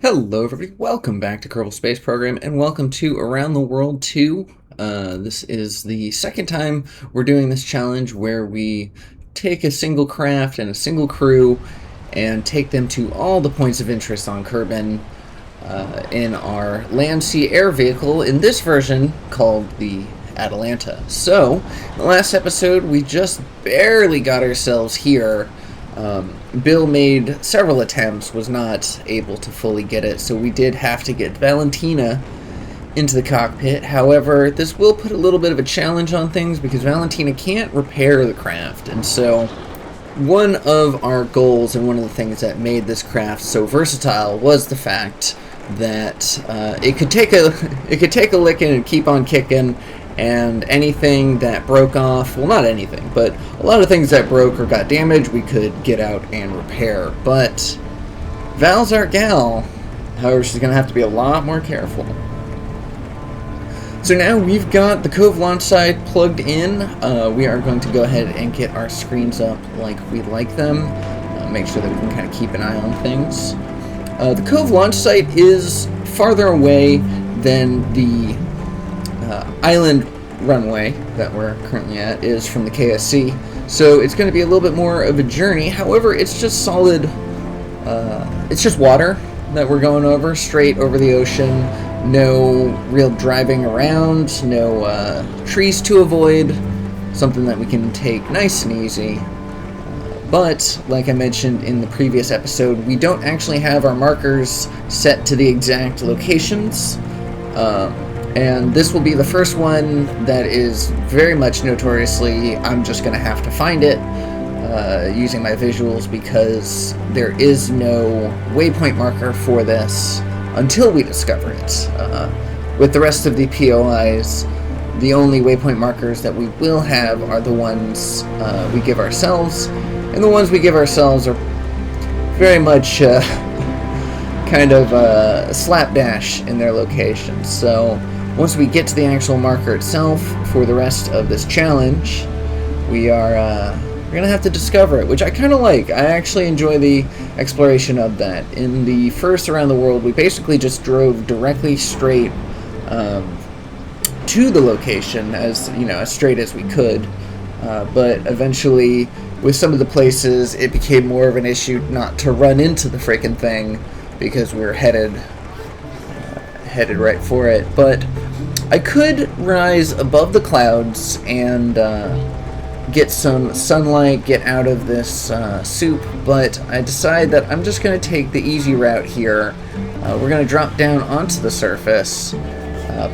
Hello everybody, welcome back to Kerbal Space Program and welcome to Around the World 2. This is the second time we're doing this challenge where we take a single craft and a single crew and take them to all the points of interest on Kerbin in our land, sea, air vehicle, in this version called the Atalanta. So, in the last episode we just barely got ourselves here. Bill made several attempts, was not able to fully get it, so we did have to get Valentina into the cockpit. However, this will put a little bit of a challenge on things because Valentina can't repair the craft, and so one of our goals and one of the things that made this craft so versatile was the fact that it could take a licking and keep on kicking. And anything that broke off, well, not anything, but a lot of things that broke or got damaged, we could get out and repair. But Val's our gal. However, she's going to have to be a lot more careful. So now we've got the Cove Launch side plugged in. We are going to go ahead and get our screens up like we like them. Make sure that we can kind of keep an eye on things. The Cove Launch site is farther away than the Island Runway that we're currently at is from the KSC, so it's going to be a little bit more of a journey. However, it's just solid, it's just water that we're going over, straight over the ocean, no real driving around, no trees to avoid, something that we can take nice and easy. But, like I mentioned in the previous episode, we don't actually have our markers set to the exact locations. And this will be the first one that is very much notoriously, I'm just going to have to find it using my visuals because there is no waypoint marker for this until we discover it. With the rest of the POIs, the only waypoint markers that we will have are the ones we give ourselves, and the ones we give ourselves are very much kind of slapdash in their locations. So once we get to the actual marker itself for the rest of this challenge, we're gonna have to discover it, which I kind of like. I actually enjoy the exploration of that. In the first Around the World, we basically just drove directly straight to the location, as straight as we could. But eventually, with some of the places, it became more of an issue not to run into the freaking thing because we were headed right for it. But I could rise above the clouds and get some sunlight, get out of this soup, but I decide that I'm just going to take the easy route here. We're going to drop down onto the surface,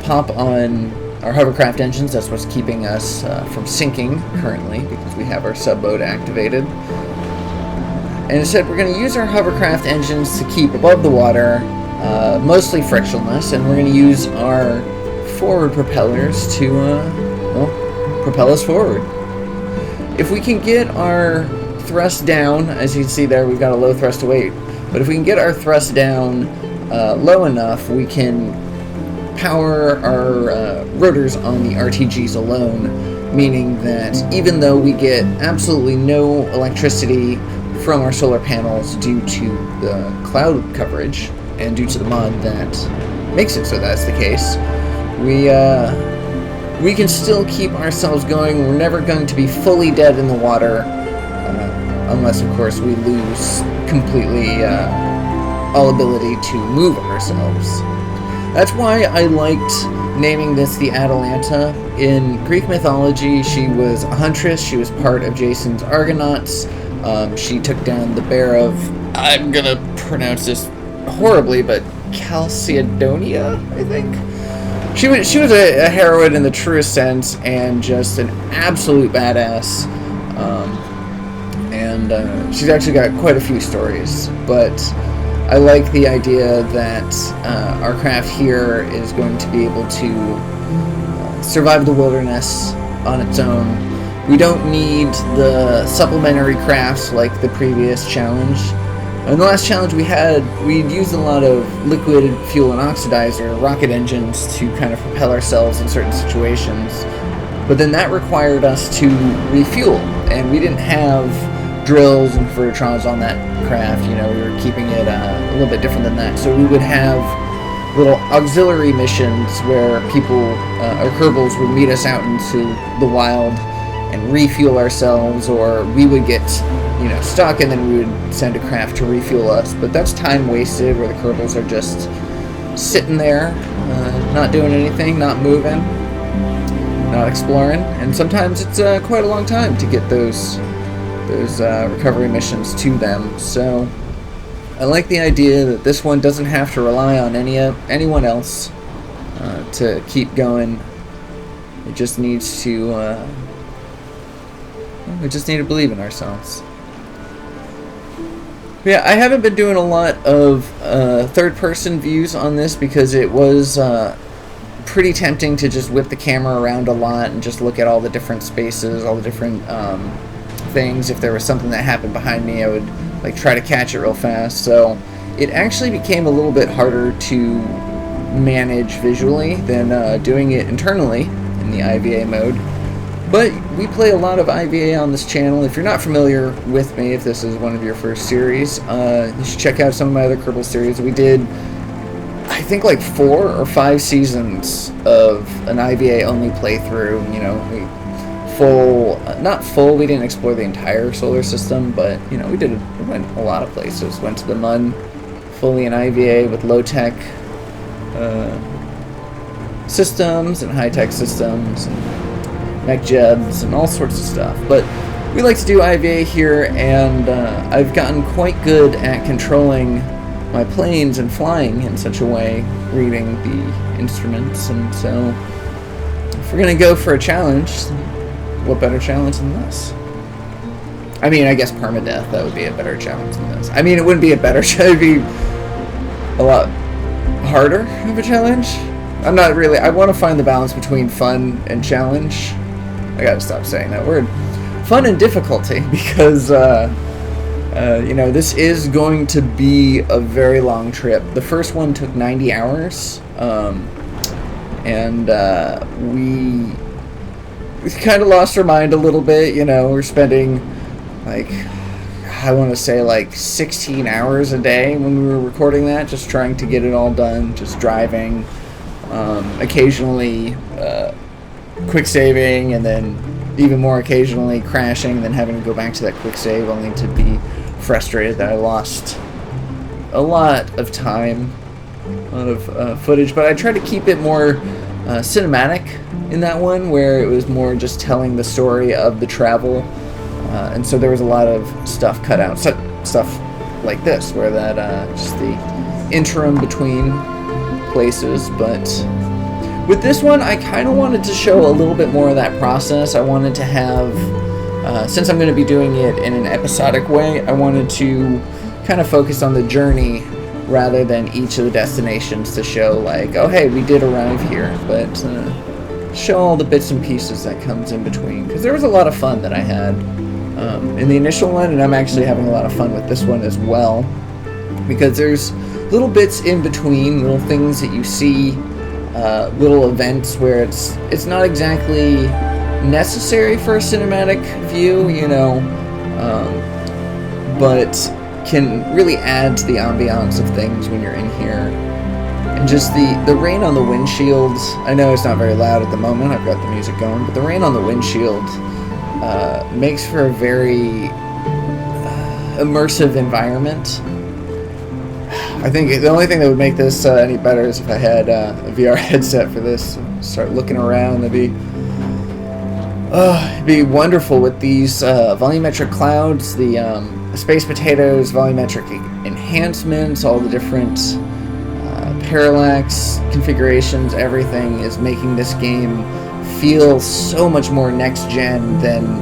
pop on our hovercraft engines. That's what's keeping us from sinking currently because we have our subboat activated. And instead, we're going to use our hovercraft engines to keep above the water, mostly frictionless, and we're going to use our forward propellers to propel us forward. If we can get our thrust down, as you can see there, we've got a low thrust to weight, but if we can get our thrust down low enough, we can power our rotors on the RTGs alone, meaning that even though we get absolutely no electricity from our solar panels due to the cloud coverage and due to the mod that makes it so that's the case, we can still keep ourselves going. We're never going to be fully dead in the water, unless of course we lose completely all ability to move ourselves. That's why I liked naming this the Atalanta. In Greek mythology, she was a huntress. She was part of Jason's Argonauts. She took down the bear of, I'm gonna pronounce this horribly, but Chalcedonia, I think? She was a heroine in the truest sense, and just an absolute badass. And she's actually got quite a few stories, but I like the idea that our craft here is going to be able to survive the wilderness on its own. We don't need the supplementary crafts like the previous challenge. In the last challenge we'd used a lot of liquid fuel and oxidizer, rocket engines, to kind of propel ourselves in certain situations. But then that required us to refuel, and we didn't have drills and convertrons on that craft. You know, we were keeping it a little bit different than that. So we would have little auxiliary missions where people, or Kerbals, would meet us out into the wild and refuel ourselves, or we would get, you know, stuck and then we would send a craft to refuel us. But that's time wasted, where the Kerbals are just sitting there, not doing anything, not moving, not exploring, and sometimes it's quite a long time to get those recovery missions to them. So I like the idea that this one doesn't have to rely on anyone else to keep going. It just needs to we just need to believe in ourselves. Yeah, I haven't been doing a lot of third-person views on this because it was pretty tempting to just whip the camera around a lot and just look at all the different spaces, all the different things. If there was something that happened behind me, I would like try to catch it real fast. So it actually became a little bit harder to manage visually than doing it internally in the IVA mode. But we play a lot of IVA on this channel. If you're not familiar with me, if this is one of your first series, you should check out some of my other Kerbal series. We did, I think, like 4 or 5 seasons of an IVA only playthrough. You know, not full, we didn't explore the entire solar system, but, you know, we went a lot of places. Went to the Mun, fully in IVA with low-tech systems and high-tech systems, and mech jebs and all sorts of stuff. But we like to do IVA here, and I've gotten quite good at controlling my planes and flying in such a way, reading the instruments. And so if we're gonna go for a challenge, what better challenge than this? I mean, I guess permadeath, that would be a better challenge than this. I mean, it wouldn't be a better challenge, it'd be a lot harder of a challenge. I'm not really, I want to find the balance between fun and challenge. I gotta stop saying that word. Fun and difficulty, because, you know, this is going to be a very long trip. The first one took 90 hours, and we kind of lost our mind a little bit. You know, we're spending, like, I want to say, like, 16 hours a day when we were recording that, just trying to get it all done, just driving, occasionally, quick saving, and then even more occasionally crashing, and then having to go back to that quick save, only to be frustrated that I lost a lot of time, a lot of footage. But I tried to keep it more cinematic in that one, where it was more just telling the story of the travel, and so there was a lot of stuff cut out, stuff like this, where that just the interim between places. But with this one, I kind of wanted to show a little bit more of that process. I wanted to have, since I'm going to be doing it in an episodic way, I wanted to kind of focus on the journey rather than each of the destinations, to show, like, oh, hey, we did arrive here, but show all the bits and pieces that comes in between. Because there was a lot of fun that I had in the initial one, and I'm actually having a lot of fun with this one as well, because there's little bits in between, little things that you see, little events where it's not exactly necessary for a cinematic view, you know, but can really add to the ambiance of things when you're in here. And just the rain on the windshield, I know it's not very loud at the moment, I've got the music going, but the rain on the windshield makes for a very immersive environment. I think the only thing that would make this any better is if I had a VR headset for this. Start looking around. It'd be wonderful with these volumetric clouds, the space potatoes, volumetric enhancements, all the different parallax configurations. Everything is making this game feel so much more next gen than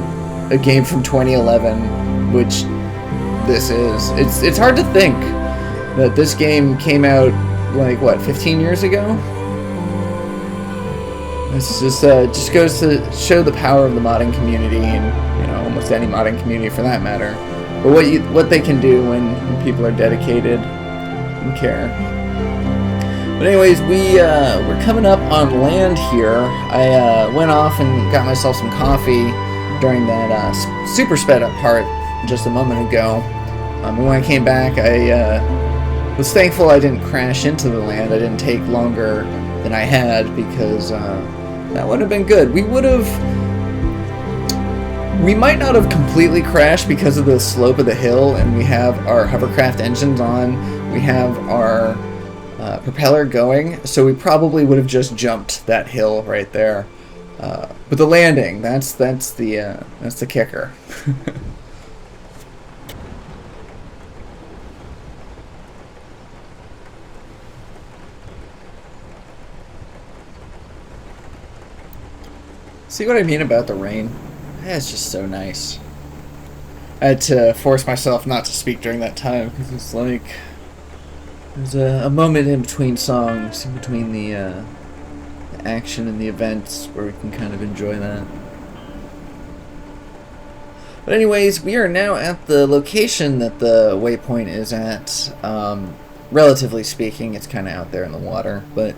a game from 2011, which this is. It's hard to think that this game came out, like, what, 15 years ago? This just goes to show the power of the modding community, and, you know, almost any modding community for that matter. But what they can do when people are dedicated and care. But anyways, we're coming up on land here. I went off and got myself some coffee during that super sped up part just a moment ago. And when I came back, I was thankful I didn't crash into the land. I didn't take longer than I had, because that would have been good. We might not have completely crashed because of the slope of the hill, and we have our hovercraft engines on. We have our propeller going, so we probably would have just jumped that hill right there. But the landing, that's the kicker. See what I mean about the rain? It's just so nice. I had to force myself not to speak during that time, because it's like there's a moment in between songs, in between the action and the events, where we can kind of enjoy that. But anyways, we are now at the location that the waypoint is at. Relatively speaking, it's kind of out there in the water, but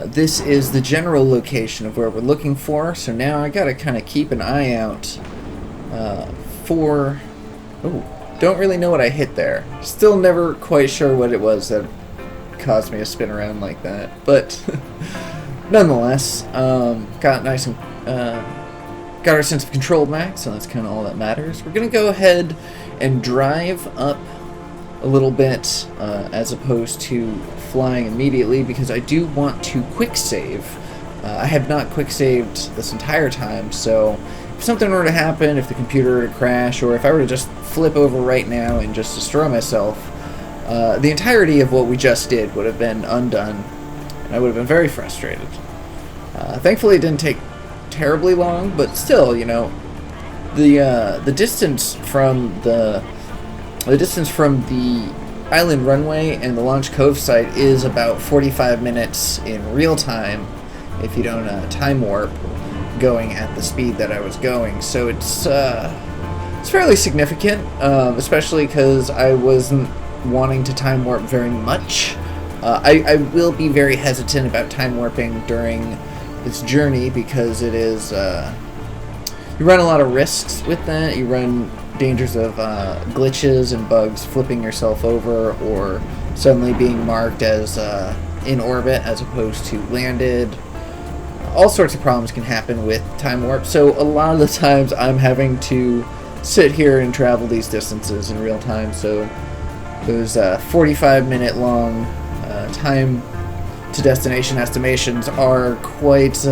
this is the general location of where we're looking for. So now I gotta kind of keep an eye out for... Oh, don't really know what I hit there. Still never quite sure what it was that caused me to spin around like that, but nonetheless, got nice and got our sense of control back, so that's kind of all that matters. We're gonna go ahead and drive up a little bit as opposed to flying immediately, because I do want to quick save. I have not quick saved this entire time, so if something were to happen, if the computer were to crash, or if I were to just flip over right now and just destroy myself, the entirety of what we just did would have been undone, and I would have been very frustrated. Thankfully it didn't take terribly long, but still, you know, the distance from the Island Runway and the Launch Cove site is about 45 minutes in real time if you don't time warp going at the speed that I was going. So it's fairly significant, especially because I wasn't wanting to time warp very much. I will be very hesitant about time warping during this journey, because it is you run a lot of risks with that. You run dangers of glitches and bugs, flipping yourself over, or suddenly being marked as in orbit as opposed to landed. All sorts of problems can happen with time warp, so a lot of the times I'm having to sit here and travel these distances in real time, so those 45-minute long time to destination estimations are quite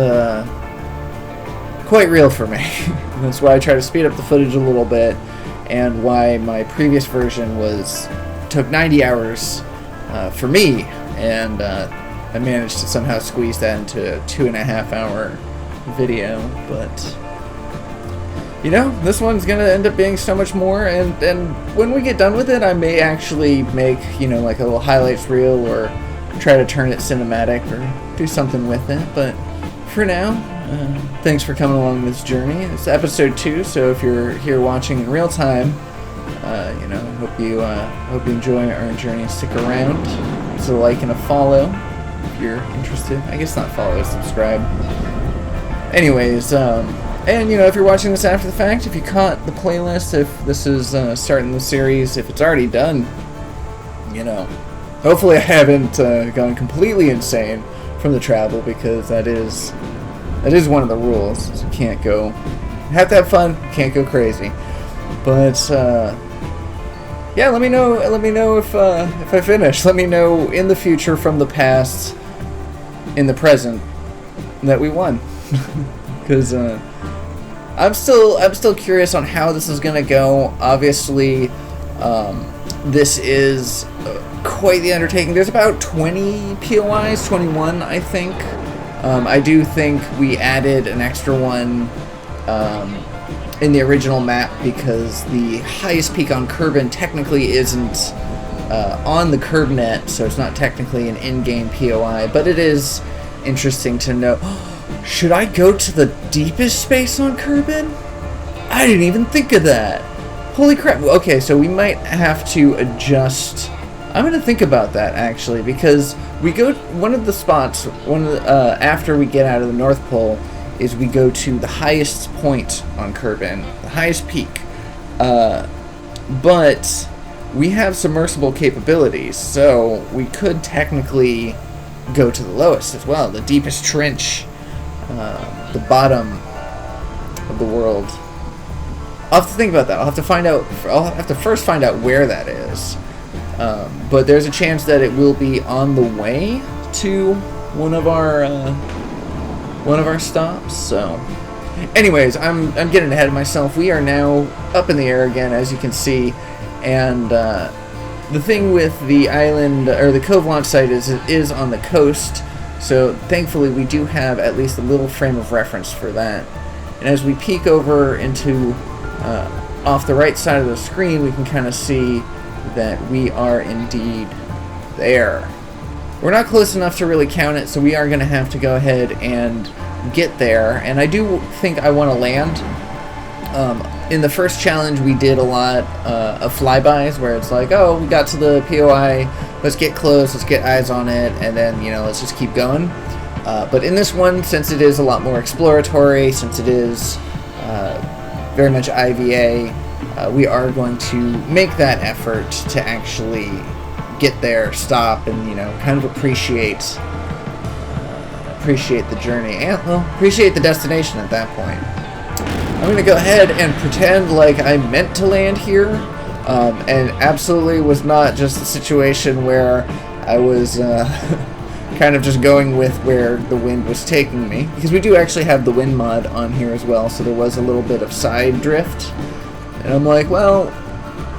real for me. That's why I try to speed up the footage a little bit, and why my previous version took 90 hours for me, and I managed to somehow squeeze that into a 2.5-hour video. But you know, this one's gonna end up being so much more, and when we get done with it, I may actually make, you know, like a little highlights reel, or try to turn it cinematic, or do something with it. But for now, thanks for coming along this journey. It's episode 2, so if you're here watching in real time, you know, hope you enjoy our journey. Stick around. It's a like and a follow if you're interested. I guess not follow, subscribe. Anyways, and you know, if you're watching this after the fact, if you caught the playlist, if this is starting the series, if it's already done, you know, hopefully I haven't gone completely insane from the travel, because that is one of the rules. So you can't go, you have to have fun, can't go crazy. But yeah, let me know if I finish. Let me know in the future, from the past, in the present, that we won. Because I'm still curious on how this is gonna go. Obviously, this is quite the undertaking. There's about 20 POIs, 21, I think. I do think we added an extra one in the original map, because the highest peak on Kerbin technically isn't on the KerbNet, so it's not technically an in-game POI, but it is interesting to know. Should I go to the deepest space on Kerbin? I didn't even think of that. Holy crap. Okay, so we might have to adjust. I'm going to think about that, actually, because we go, one of the spots, after we get out of the North Pole, is we go to the highest point on Kerbin, the highest peak. but we have submersible capabilities, so we could technically go to the lowest as well, the deepest trench, the bottom of the world. I'll have to think about that. I'll have to first find out where that is. But there's a chance that it will be on the way to one of our stops. So, anyways, I'm getting ahead of myself. We are now up in the air again, as you can see, and the thing with the island or the Cove Launch site is it is on the coast. So thankfully, we do have at least a little frame of reference for that. And as we peek over into off the right side of the screen, we can kind of see that we are indeed there. We're not close enough to really count it, so we are going to have to go ahead and get there. And I do think I want to land. In the first challenge, we did a lot of flybys where it's like, oh, we got to the POI, let's get close, let's get eyes on it, and then, you know, let's just keep going. But in this one, since it is a lot more exploratory, since it is very much IVA, we are going to make that effort to actually get there, stop, and, you know, kind of appreciate the journey, and, well, appreciate the destination at that point. I'm going to go ahead and pretend like I meant to land here, and absolutely was not just a situation where I was kind of just going with where the wind was taking me, because we do actually have the wind mod on here as well, so there was a little bit of side drift, and I'm like, well,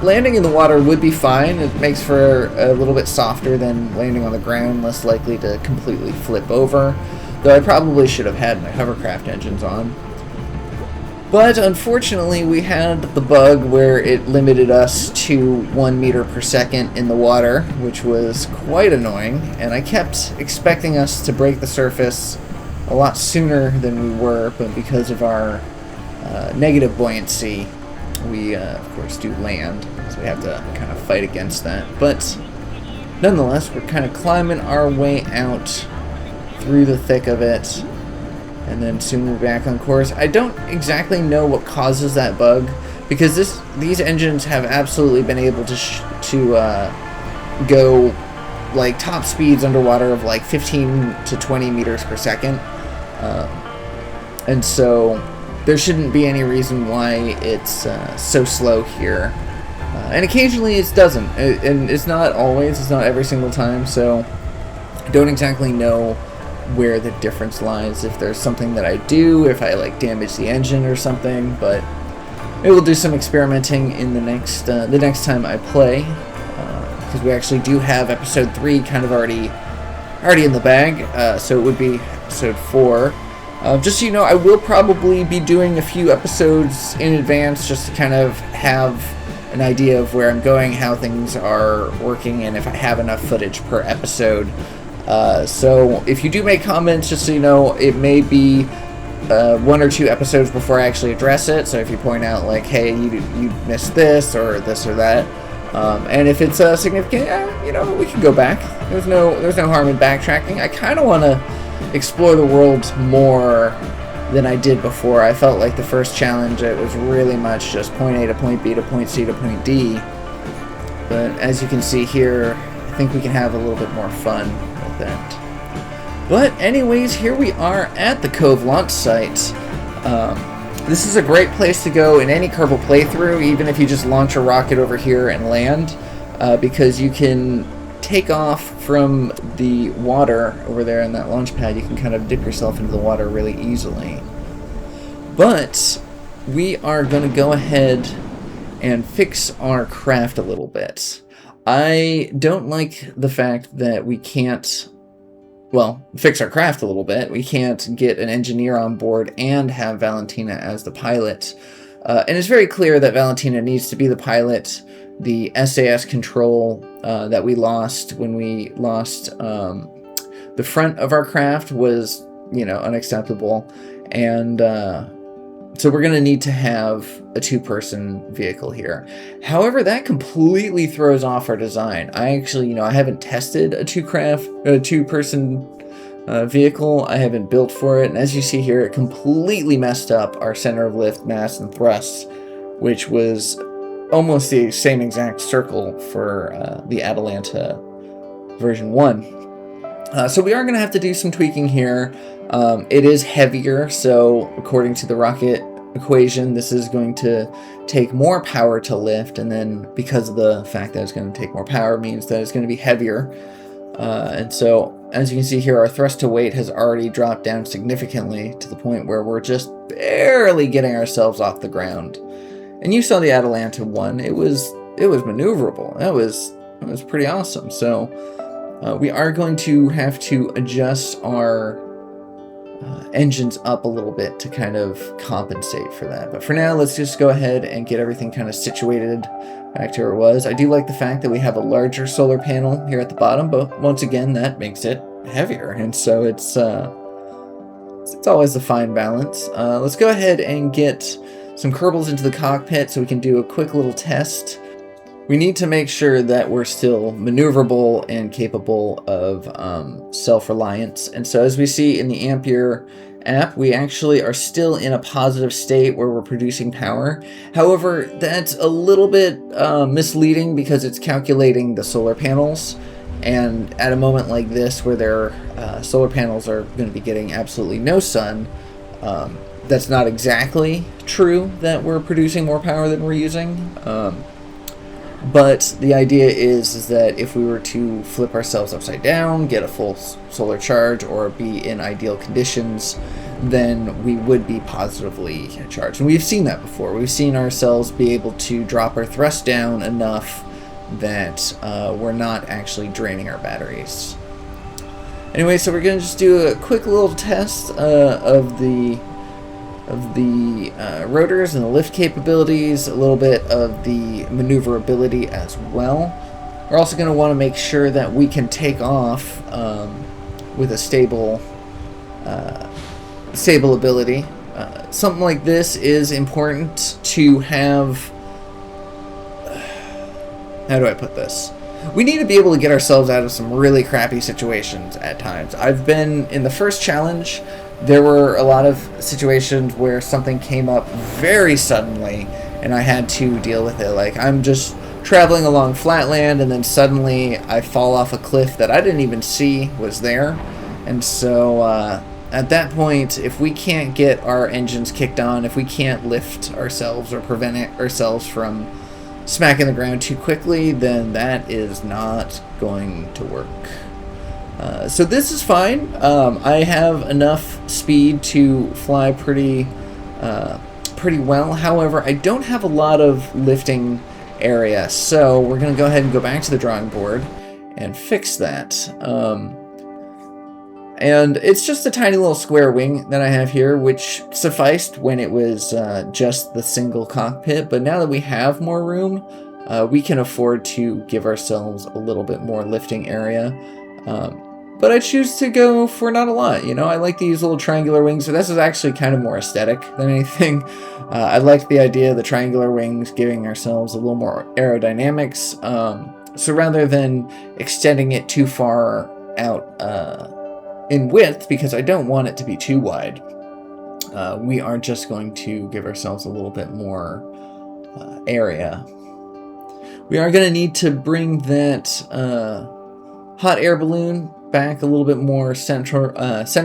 landing in the water would be fine. It makes for a little bit softer than landing on the ground, less likely to completely flip over, though I probably should have had my hovercraft engines on. But unfortunately, we had the bug where it limited us to 1 meter per second in the water, which was quite annoying, and I kept expecting us to break the surface a lot sooner than we were, but because of our negative buoyancy, we of course do land, so we have to kind of fight against that. But nonetheless, we're kind of climbing our way out through the thick of it, and then soon we're back on course. I don't exactly know what causes that bug, because these engines have absolutely been able to go like top speeds underwater of like 15 to 20 meters per second, and so there shouldn't be any reason why it's so slow here. And occasionally it doesn't, and it's not always, it's not every single time, so I don't exactly know where the difference lies, if there's something that I do, if I like damage the engine or something. But maybe we'll do some experimenting in the next time I play, because we actually do have episode 3 kind of already in the bag, so it would be episode 4. Just so you know, I will probably be doing a few episodes in advance just to kind of have an idea of where I'm going, how things are working, and if I have enough footage per episode. So if you do make comments, just so you know, it may be 1 or 2 episodes before I actually address it. So if you point out like, hey, you missed this or that, and if it's significant, you know, we can go back. There's no harm in backtracking. I kind of want to explore the world more than I did before. I felt like the first challenge, it was really much just point A to point B to point C to point D. But as you can see here, I think we can have a little bit more fun with that. But anyways, here we are at the Cove Launch site. This is a great place to go in any Kerbal playthrough, even if you just launch a rocket over here and land, because you can take off from the water over there in that launch pad. You can kind of dip yourself into the water really easily. But we are going to go ahead and fix our craft a little bit. I don't like the fact that we can't, well, fix our craft a little bit. We can't get an engineer on board and have Valentina as the pilot. And it's very clear that Valentina needs to be the pilot. The SAS control that we lost when we lost the front of our craft was, you know, unacceptable. And so we're going to need to have a 2-person vehicle here. However, that completely throws off our design. I actually, you know, I haven't tested a 2-person vehicle. I haven't built for it. And as you see here, it completely messed up our center of lift, mass, and thrust, which was almost the same exact circle for the Atalanta version 1. So we are going to have to do some tweaking here. It is heavier, so according to the rocket equation, this is going to take more power to lift, and then because of the fact that it's going to take more power means that it's going to be heavier. And so, as you can see here, our thrust to weight has already dropped down significantly to the point where we're just barely getting ourselves off the ground. And you saw the Atalanta one; it was maneuverable. It was pretty awesome. So we are going to have to adjust our engines up a little bit to kind of compensate for that. But for now, let's just go ahead and get everything kind of situated back to where it was. I do like the fact that we have a larger solar panel here at the bottom, but once again, that makes it heavier, and so it's always a fine balance. Let's go ahead and get some Kerbals into the cockpit so we can do a quick little test. We need to make sure that we're still maneuverable and capable of self-reliance. And so as we see in the Ampere app, we actually are still in a positive state where we're producing power. However, that's a little bit misleading because it's calculating the solar panels. And at a moment like this where their solar panels are going to be getting absolutely no sun, that's not exactly true that we're producing more power than we're using. But the idea is that if we were to flip ourselves upside down, get a full solar charge, or be in ideal conditions, then we would be positively charged. And we've seen that before. We've seen ourselves be able to drop our thrust down enough that we're not actually draining our batteries. Anyway, so we're going to just do a quick little test of the rotors and the lift capabilities, a little bit of the maneuverability as well. We're also going to want to make sure that we can take off with a stable ability. Something like this is important to have. How do I put this? We need to be able to get ourselves out of some really crappy situations at times. I've been in the first challenge. There were a lot of situations where something came up very suddenly and I had to deal with it. Like, I'm just traveling along flatland and then suddenly I fall off a cliff that I didn't even see was there. And so at that point, if we can't get our engines kicked on, if we can't lift ourselves or prevent ourselves from smacking the ground too quickly, then that is not going to work. So this is fine. I have enough speed to fly pretty well. However, I don't have a lot of lifting area, so we're going to go ahead and go back to the drawing board and fix that. And it's just a tiny little square wing that I have here, which sufficed when it was just the single cockpit. But now that we have more room, we can afford to give ourselves a little bit more lifting area. But I choose to go for not a lot. You know, I like these little triangular wings, so this is actually kind of more aesthetic than anything. I like the idea of the triangular wings giving ourselves a little more aerodynamics. So rather than extending it too far out in width, because I don't want it to be too wide, we are just going to give ourselves a little bit more area. We are going to need to bring that hot air balloon back a little bit more center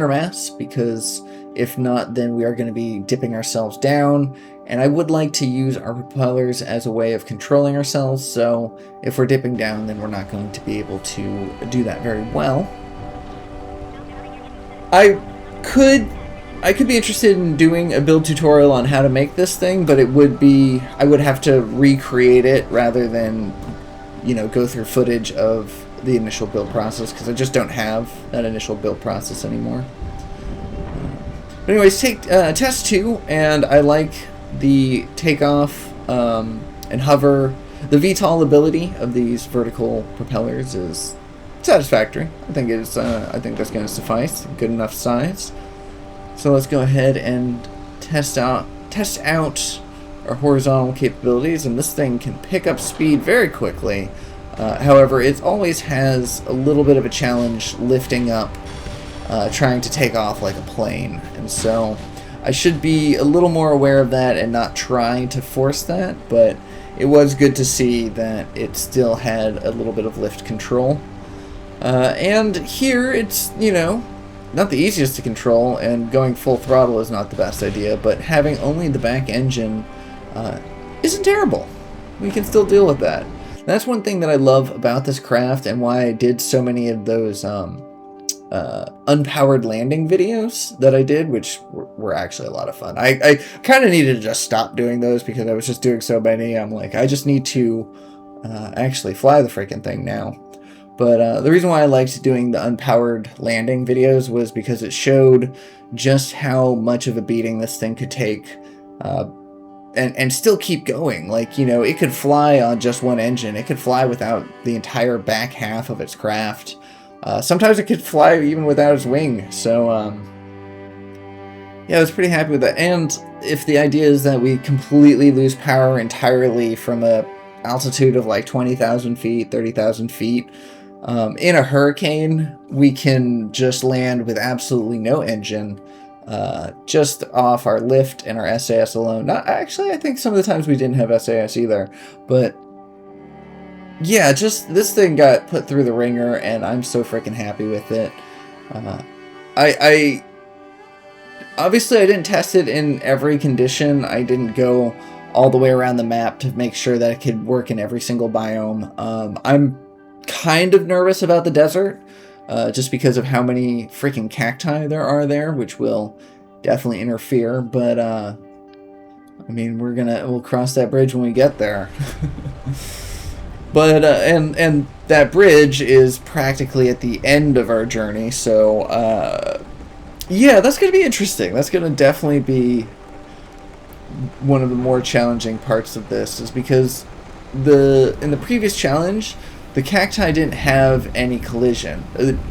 mass, because if not, then we are going to be dipping ourselves down, and I would like to use our propellers as a way of controlling ourselves, so if we're dipping down, then we're not going to be able to do that very well. I could be interested in doing a build tutorial on how to make this thing, but I would have to recreate it rather than, you know, go through footage of the initial build process, because I just don't have that initial build process anymore. But anyways, test 2, and I like the takeoff and hover. The VTOL ability of these vertical propellers is satisfactory. I think that's going to suffice. Good enough size. So let's go ahead and test out our horizontal capabilities, and this thing can pick up speed very quickly. However, it always has a little bit of a challenge lifting up, trying to take off like a plane, and so I should be a little more aware of that and not try to force that, but it was good to see that it still had a little bit of lift control. And here it's, you know, not the easiest to control, and going full throttle is not the best idea, but having only the back engine isn't terrible. We can still deal with that. That's one thing that I love about this craft, and why I did so many of those unpowered landing videos that I did, which were actually a lot of fun. I kind of needed to just stop doing those because I was just doing so many. I'm like, I just need to actually fly the freaking thing now. But the reason why I liked doing the unpowered landing videos was because it showed just how much of a beating this thing could take and still keep going. Like, you know, it could fly on just one engine. It could fly without the entire back half of its craft. Sometimes it could fly even without its wing. So, yeah, I was pretty happy with that. And if the idea is that we completely lose power entirely from a altitude of like 20,000 feet, 30,000 feet, in a hurricane, we can just land with absolutely no engine, just off our lift and our SAS alone. Not actually, I think some of the times we didn't have SAS either, but yeah, just this thing got put through the ringer, and I'm so freaking happy with it. I obviously I didn't test it in every condition. I didn't go all the way around the map to make sure that it could work in every single biome. I'm kind of nervous about the desert, just because of how many freaking cacti there are there, which will definitely interfere. But I mean, we'll cross that bridge when we get there. But and that bridge is practically at the end of our journey, so yeah, that's gonna be interesting. That's gonna definitely be one of the more challenging parts of this, is because in the previous challenge, the cacti didn't have any collision.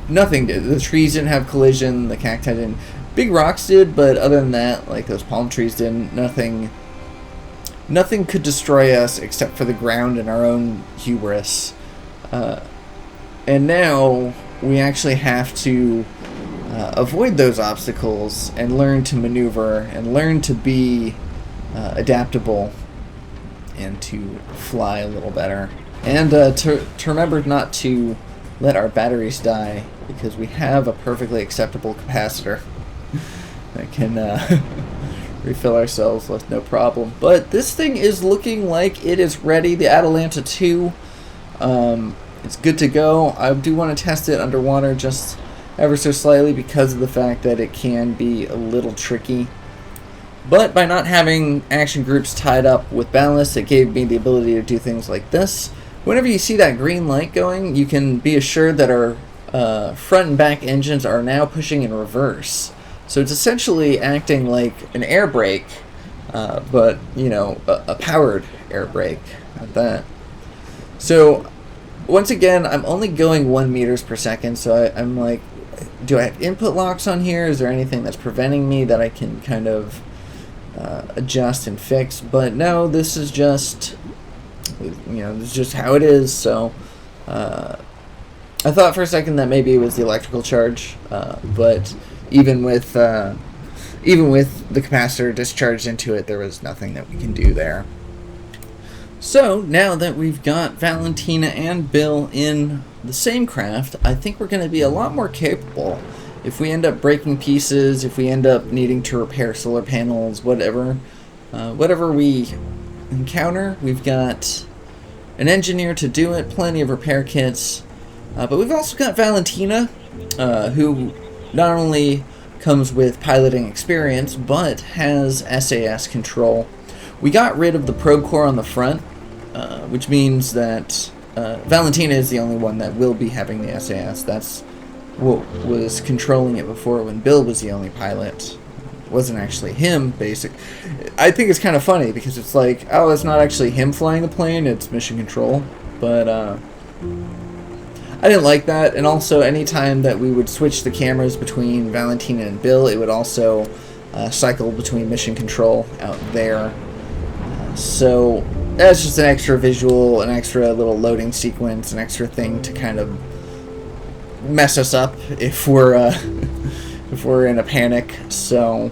Nothing did. The trees didn't have collision. The cacti didn't. Big rocks did, but other than that, like those palm trees didn't. Nothing could destroy us except for the ground and our own hubris. And now we actually have to avoid those obstacles and learn to maneuver and learn to be adaptable and to fly a little better. And to remember not to let our batteries die, because we have a perfectly acceptable capacitor that can refill ourselves with no problem. But this thing is looking like it is ready. The Atalanta 2, it's good to go. I do want to test it underwater just ever so slightly because of the fact that it can be a little tricky. But by not having action groups tied up with ballast, it gave me the ability to do things like this. Whenever you see that green light going, you can be assured that our front and back engines are now pushing in reverse. So it's essentially acting like an air brake, but, you know, a powered air brake at that. So, once again, I'm only going 1 meters per second, so I'm like, do I have input locks on here? Is there anything that's preventing me that I can kind of adjust and fix? But no, this is just, you know, this is just how it is. So, I thought for a second that maybe it was the electrical charge, but even with the capacitor discharged into it, there was nothing that we can do there. So now that we've got Valentina and Bill in the same craft, I think we're going to be a lot more capable. If we end up breaking pieces, if we end up needing to repair solar panels, whatever we encounter, we've got an engineer to do it, plenty of repair kits, but we've also got Valentina, who not only comes with piloting experience, but has SAS control. We got rid of the probe core on the front, which means that Valentina is the only one that will be having the SAS. That's what was controlling it before when Bill was the only pilot. It wasn't actually him, I think it's kind of funny because it's like, oh, it's not actually him flying the plane, it's mission control. But I didn't like that, and also anytime that we would switch the cameras between Valentina and Bill, it would also cycle between mission control out there. So that's just an extra visual, an extra little loading sequence, an extra thing to kind of mess us up if we're in a panic. So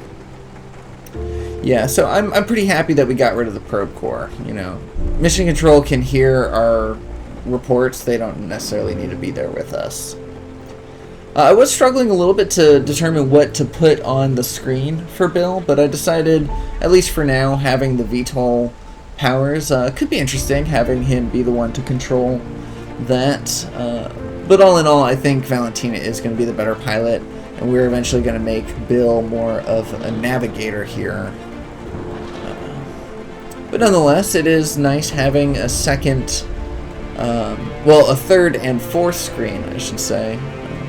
Yeah, so I'm pretty happy that we got rid of the probe core. You know, Mission Control can hear our reports. They don't necessarily need to be there with us. I was struggling a little bit to determine what to put on the screen for Bill, but I decided, at least for now, having the VTOL powers could be interesting, having him be the one to control that. But all in all, I think Valentina is going to be the better pilot, and we're eventually going to make Bill more of a navigator here. But nonetheless, it is nice having a second, well, a third and fourth screen, I should say,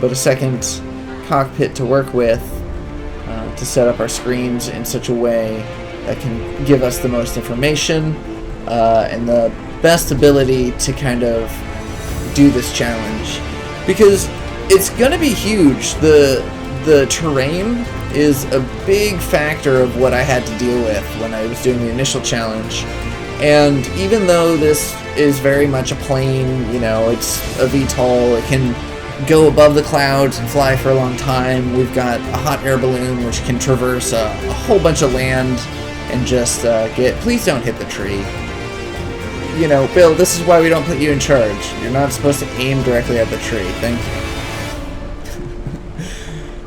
but a second cockpit to work with to set up our screens in such a way that can give us the most information and the best ability to kind of do this challenge. Because it's going to be huge. The terrain is a big factor of what I had to deal with when I was doing the initial challenge. And even though this is very much a plane, you know, it's a VTOL, it can go above the clouds and fly for a long time. We've got a hot air balloon which can traverse a whole bunch of land and just please don't hit the tree. You know, Bill, this is why we don't put you in charge. You're not supposed to aim directly at the tree. Thank you.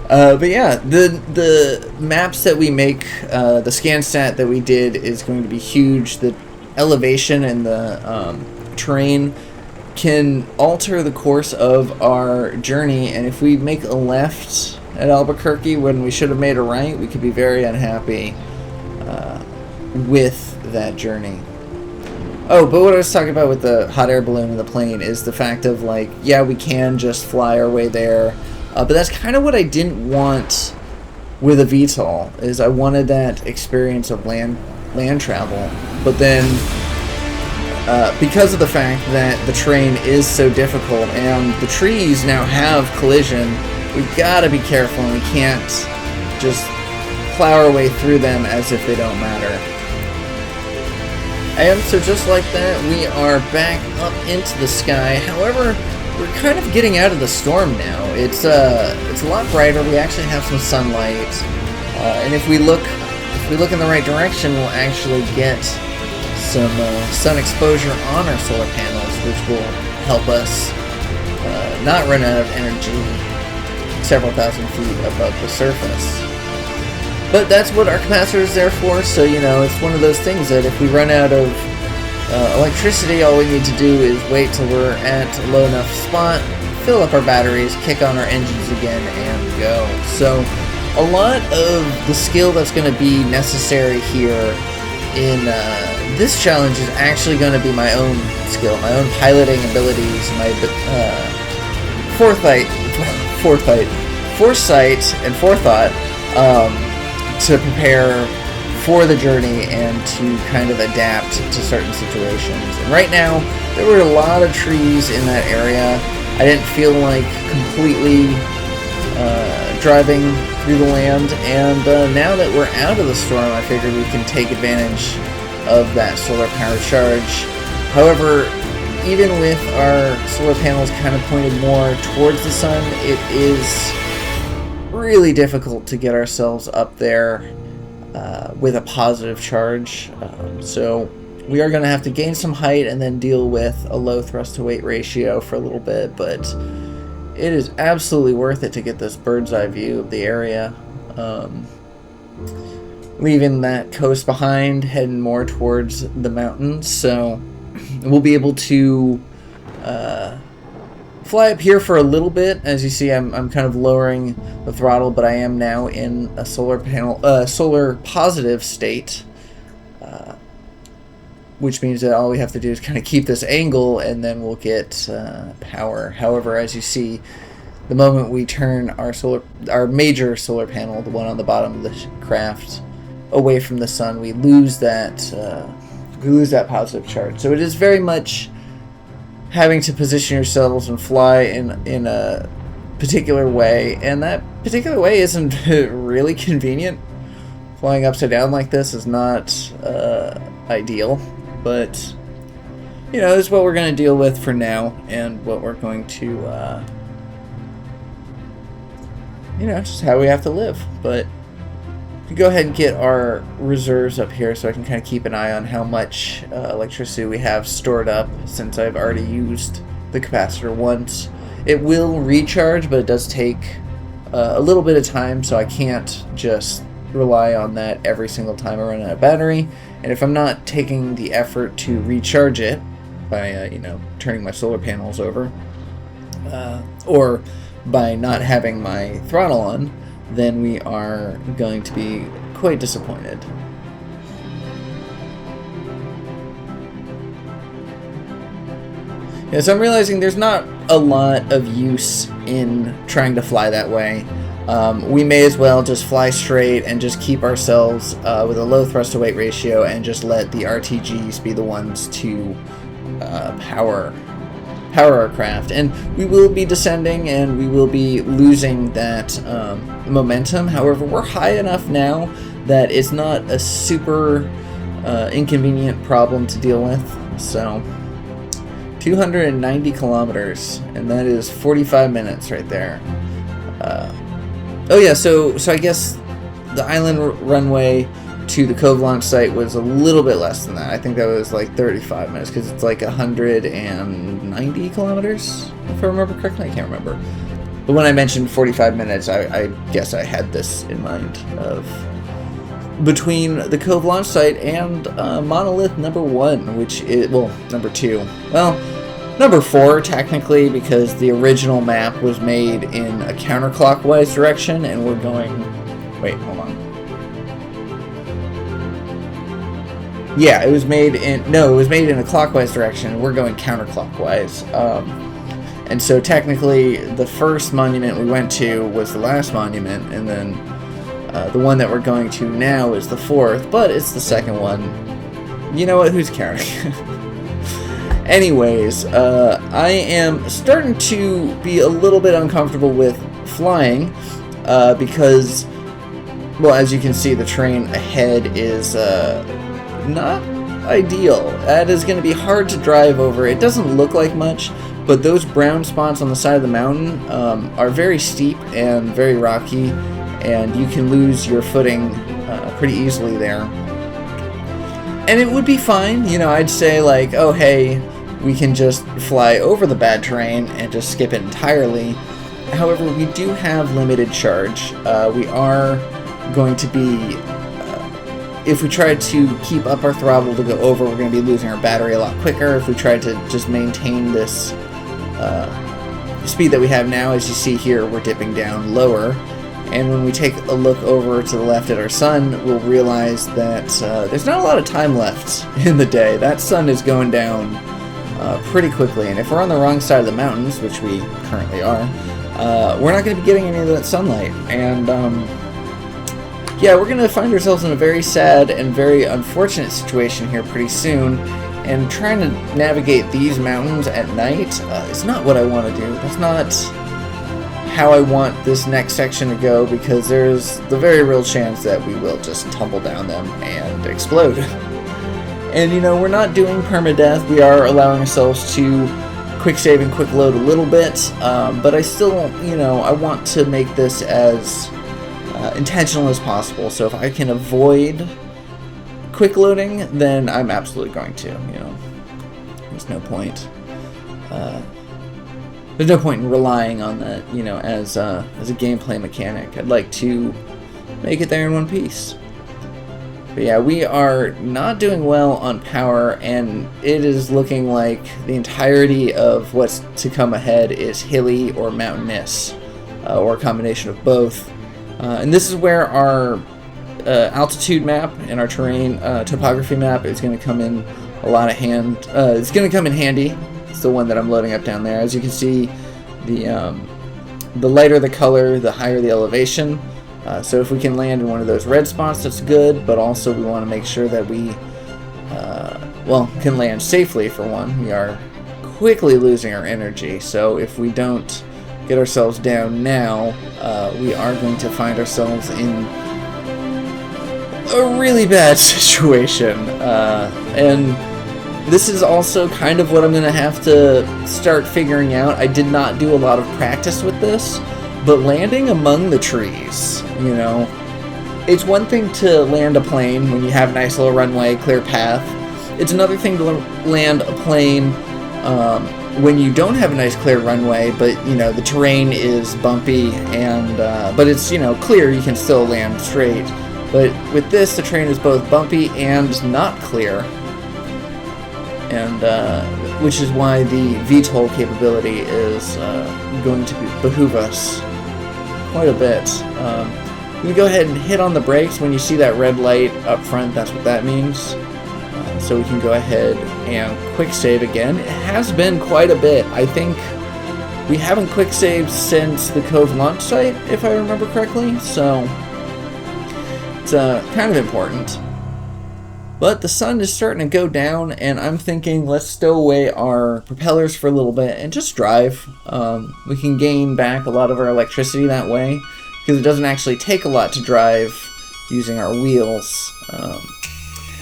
But yeah, the maps that we make, the ScanStat that we did is going to be huge. The elevation and the terrain can alter the course of our journey, and if we make a left at Albuquerque when we should have made a right, we could be very unhappy with that journey. Oh, but what I was talking about with the hot air balloon and the plane is the fact of, like, yeah, we can just fly our way there, but that's kind of what I didn't want with a VTOL, is I wanted that experience of land travel, but then because of the fact that the terrain is so difficult and the trees now have collision, we've got to be careful and we can't just plow our way through them as if they don't matter. And so just like that, we are back up into the sky. However, we're kind of getting out of the storm now. It's a lot brighter. We actually have some sunlight, and if we look in the right direction, we'll actually get some sun exposure on our solar panels, which will help us not run out of energy several thousand feet above the surface. But that's what our capacitor is there for, so, you know, it's one of those things that if we run out of electricity, all we need to do is wait till we're at a low enough spot, fill up our batteries, kick on our engines again, and go. So a lot of the skill that's going to be necessary here in this challenge is actually going to be my own skill, my own piloting abilities, my foresight and forethought to prepare for the journey and to kind of adapt to certain situations. And right now, there were a lot of trees in that area. I didn't feel like completely driving through the land, and now that we're out of the storm, I figured we can take advantage of that solar power charge. However, even with our solar panels kind of pointed more towards the sun, it is really difficult to get ourselves up there with a positive charge. So we are going to have to gain some height and then deal with a low thrust to weight ratio for a little bit, but it is absolutely worth it to get this bird's eye view of the area. Leaving that coast behind, heading more towards the mountains, so we'll be able to fly up here for a little bit. As you see, I'm kind of lowering the throttle, but I am now in a solar positive state, which means that all we have to do is kind of keep this angle, and then we'll get power. However, as you see, the moment we turn our major solar panel, the one on the bottom of the craft, away from the sun, we lose that positive charge. So it is very much having to position yourselves and fly in a particular way, and that particular way isn't really convenient. Flying upside down like this is not ideal, but you know, this is what we're going to deal with for now, and what we're going to you know, just how we have to live. But go ahead and get our reserves up here so I can kind of keep an eye on how much electricity we have stored up, since I've already used the capacitor once. It will recharge, but it does take a little bit of time, so I can't just rely on that every single time I run out of battery. And if I'm not taking the effort to recharge it by turning my solar panels over, or by not having my throttle on, then we are going to be quite disappointed. Yeah, so I'm realizing there's not a lot of use in trying to fly that way. We may as well just fly straight and just keep ourselves with a low thrust to weight ratio and just let the RTGs be the ones to power our craft. And we will be descending and we will be losing that momentum. However, we're high enough now that it's not a super inconvenient problem to deal with. So 290 kilometers, and that is 45 minutes right there. Oh yeah, so I guess the Island Runway to the Cove Launch site was a little bit less than that. I think that was like 35 minutes, because it's like 190 kilometers, if I remember correctly. I can't remember. But when I mentioned 45 minutes, I guess I had this in mind of between the Cove Launch site and Monolith number 1, which is, well, number 2. Well, number 4, technically, because the original map was made in a counterclockwise direction, and we're going... Wait, hold on. Yeah, it was made in... No, it was made in a clockwise direction, and we're going counterclockwise. And so, technically, the first monument we went to was the last monument, and then the one that we're going to now is the 4th, but it's the second one. You know what? Who's counting? Anyways, I am starting to be a little bit uncomfortable with flying because, well, as you can see, the terrain ahead is not ideal. That is going to be hard to drive over. It doesn't look like much, but those brown spots on the side of the mountain are very steep and very rocky, and you can lose your footing pretty easily there. And it would be fine, I'd say like, oh hey, we can just fly over the bad terrain and just skip it entirely. However, we do have limited charge. We are going to be, if we try to keep up our throttle to go over, we're going to be losing our battery a lot quicker. If we try to just maintain this speed that we have now, as you see here, we're dipping down lower. And when we take a look over to the left at our sun, we'll realize that there's not a lot of time left in the day. That sun is going down pretty quickly, and if we're on the wrong side of the mountains, which we currently are, we're not going to be getting any of that sunlight. And yeah, we're going to find ourselves in a very sad and very unfortunate situation here pretty soon. And trying to navigate these mountains at night is not what I want to do. That's not how I want this next section to go, because there's the very real chance that we will just tumble down them and explode. And we're not doing permadeath. We are allowing ourselves to quick save and quick load a little bit, but I still, I want to make this as intentional as possible. So if I can avoid quick loading, then I'm absolutely going to. There's no point. There's no point in relying on that, as a gameplay mechanic. I'd like to make it there in one piece. But yeah, we are not doing well on power, and it is looking like the entirety of what's to come ahead is hilly or mountainous, or a combination of both. And this is where our altitude map and our terrain topography map is going to come in a lot of it's going to come in handy. It's the one that I'm loading up down there. As you can see, the lighter the color, the higher the elevation. So if we can land in one of those red spots, that's good, but also we want to make sure that we can land safely, for one. We are quickly losing our energy, so if we don't get ourselves down now, we are going to find ourselves in a really bad situation. And this is also kind of what I'm going to have to start figuring out. I did not do a lot of practice with this, but landing among the trees, It's one thing to land a plane when you have a nice little runway, clear path. It's another thing to land a plane when you don't have a nice clear runway, but you know the terrain is bumpy and but it's clear. You can still land straight. But with this, the terrain is both bumpy and not clear, and which is why the VTOL capability is going to behoove us quite a bit. You go ahead and hit on the brakes when you see that red light up front. That's what that means. So we can go ahead and quick save again. It has been quite a bit. I think we haven't quick saved since the Cove Launch site, if I remember correctly. So it's kind of important. But the sun is starting to go down, and I'm thinking let's stow away our propellers for a little bit and just drive. We can gain back a lot of our electricity that way, because it doesn't actually take a lot to drive using our wheels.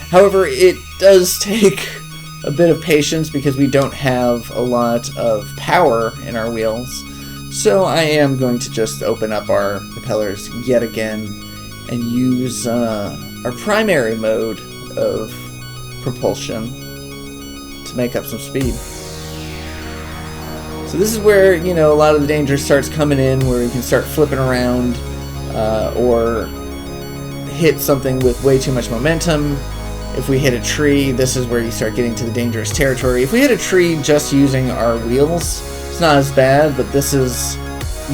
However, it does take a bit of patience because we don't have a lot of power in our wheels. So I am going to just open up our propellers yet again and use our primary mode of propulsion to make up some speed. So this is where, a lot of the danger starts coming in, where you can start flipping around or hit something with way too much momentum. If we hit a tree, this is where you start getting to the dangerous territory. If we hit a tree just using our wheels, it's not as bad, but this is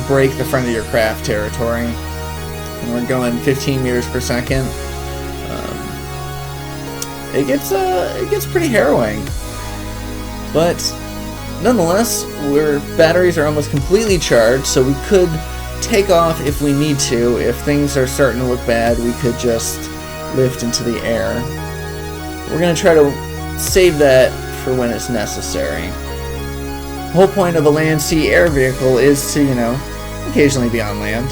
break the front of your craft territory. And we're going 15 meters per second. It gets pretty harrowing. But nonetheless, our batteries are almost completely charged, so we could take off if we need to. If things are starting to look bad, we could just lift into the air. We're going to try to save that for when it's necessary. The whole point of a land, sea, air vehicle is to, occasionally be on land.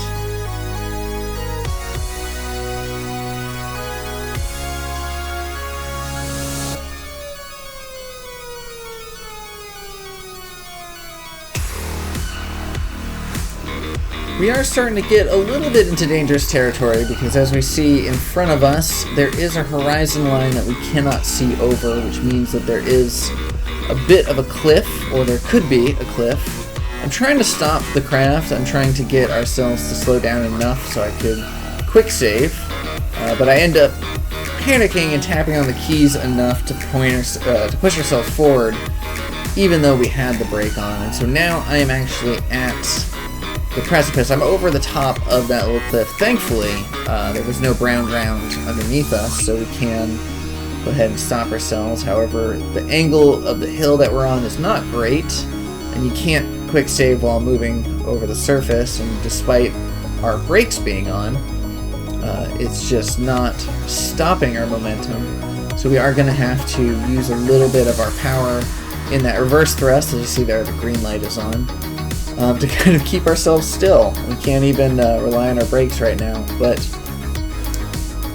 We are starting to get a little bit into dangerous territory because, as we see in front of us, there is a horizon line that we cannot see over, which means that there is a bit of a cliff, or there could be a cliff. I'm trying to stop the craft. I'm trying to get ourselves to slow down enough so I could quick save, but I end up panicking and tapping on the keys enough to push ourselves forward, even though we had the brake on. And so now I am actually at the precipice. I'm over the top of that little cliff. Thankfully, there was no brown ground underneath us, so we can go ahead and stop ourselves. However, the angle of the hill that we're on is not great, and you can't quick save while moving over the surface, and despite our brakes being on, it's just not stopping our momentum. So we are going to have to use a little bit of our power in that reverse thrust. As you see there, the green light is on. To kind of keep ourselves still. We can't even rely on our brakes right now. But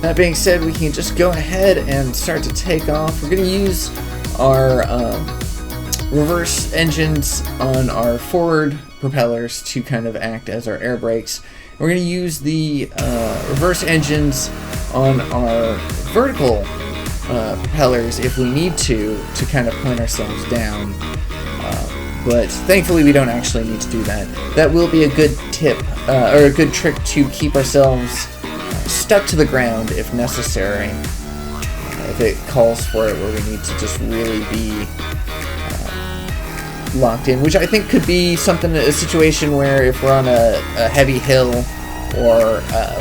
that being said, we can just go ahead and start to take off. We're going to use our reverse engines on our forward propellers to kind of act as our air brakes. We're going to use the reverse engines on our vertical propellers if we need to kind of point ourselves down. But thankfully we don't actually need to do that. That will be a good tip, or a good trick to keep ourselves stuck to the ground if necessary. If it calls for it, where we need to just really be locked in, which I think could be a situation where if we're on a heavy hill or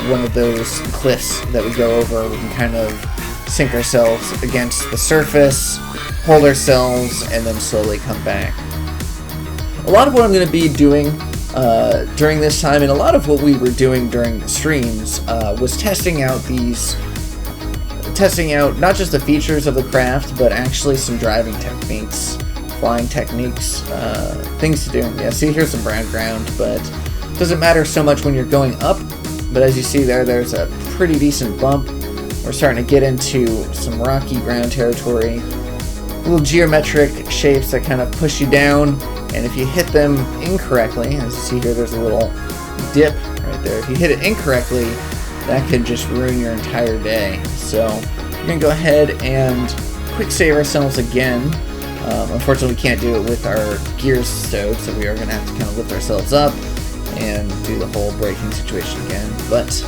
one of those cliffs that we go over, we can kind of sink ourselves against the surface, hold ourselves, and then slowly come back. A lot of what I'm going to be doing during this time, and a lot of what we were doing during the streams, was testing out not just the features of the craft, but actually some driving techniques, flying techniques, things to do. Yeah, see, here's some brown ground, but it doesn't matter so much when you're going up. But as you see there's a pretty decent bump. We're starting to get into some rocky ground territory, little geometric shapes that kind of push you down. And if you hit them incorrectly, as you see here, there's a little dip right there. If you hit it incorrectly, that could just ruin your entire day. So we're going to go ahead and quick save ourselves again. Unfortunately, we can't do it with our gears stowed, so we are going to have to kind of lift ourselves up and do the whole braking situation again. But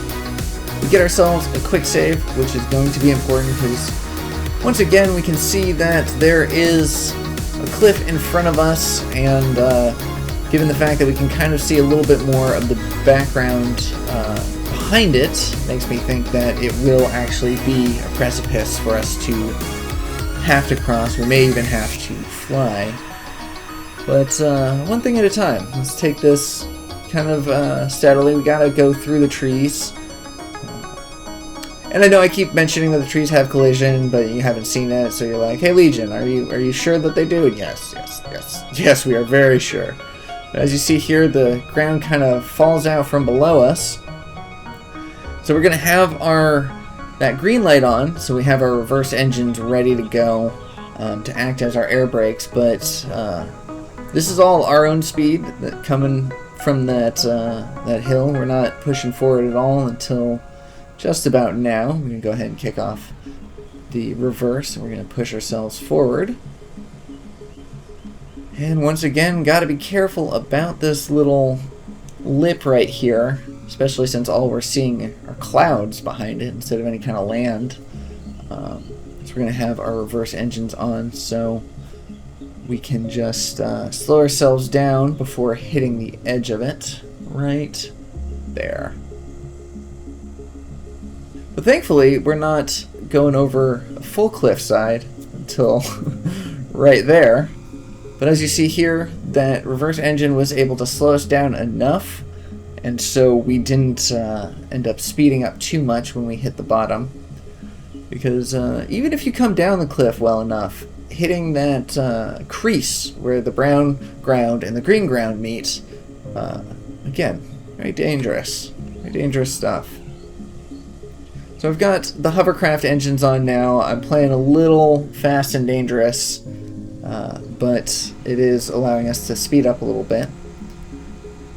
we get ourselves a quick save, which is going to be important because once again we can see that there is a cliff in front of us, and given the fact that we can kind of see a little bit more of the background behind it, makes me think that it will actually be a precipice for us to have to cross. We may even have to fly. But one thing at a time. Let's take this kind of steadily. We gotta go through the trees. And I know I keep mentioning that the trees have collision, but you haven't seen it, so you're like, hey Legion, are you sure that they do? And yes, we are very sure. But as you see here, the ground kind of falls out from below us. So we're gonna have that green light on, so we have our reverse engines ready to go to act as our air brakes. But this is all our own speed that coming from that hill. We're not pushing forward at all until just about now. We're going to go ahead and kick off the reverse, and we're going to push ourselves forward. And once again, got to be careful about this little lip right here, especially since all we're seeing are clouds behind it instead of any kind of land. So we're going to have our reverse engines on so we can just slow ourselves down before hitting the edge of it right there. But thankfully, we're not going over a full cliffside until right there. But as you see here, that reverse engine was able to slow us down enough, and so we didn't end up speeding up too much when we hit the bottom. Because even if you come down the cliff well enough, hitting that crease where the brown ground and the green ground meet, again, very dangerous stuff. So I've got the hovercraft engines on now. I'm playing a little fast and dangerous, but it is allowing us to speed up a little bit.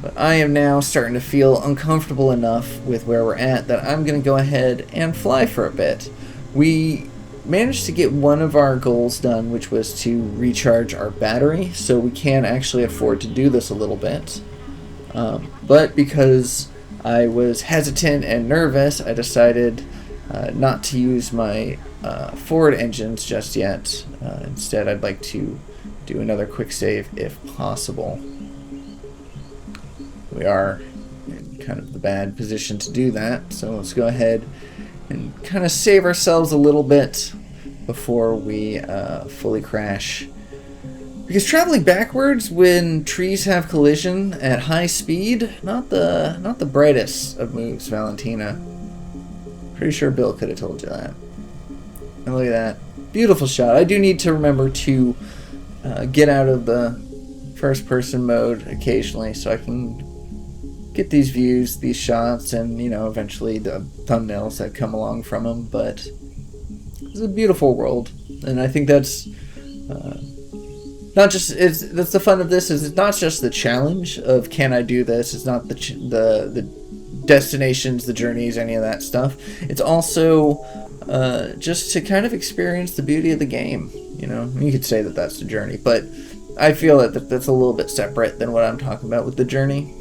But I am now starting to feel uncomfortable enough with where we're at that I'm going to go ahead and fly for a bit. We managed to get one of our goals done, which was to recharge our battery, so we can actually afford to do this a little bit. But because I was hesitant and nervous, I decided not to use my forward engines just yet. Instead, I'd like to do another quick save if possible. We are in kind of the bad position to do that, so let's go ahead and kind of save ourselves a little bit before we fully crash. Because traveling backwards when trees have collision at high speed, not the brightest of moves, Valentina. Pretty sure Bill could have told you that. And look at that. Beautiful shot. I do need to remember to get out of the first person mode occasionally so I can get these views, these shots, and eventually the thumbnails that come along from them. But it's a beautiful world, and I think that's not just that's the fun of this. Is it's not just the challenge of can I do this. It's not the destinations, the journeys, any of that stuff. It's also just to kind of experience the beauty of the game. You could say that that's the journey, but I feel that that's a little bit separate than what I'm talking about with the journey.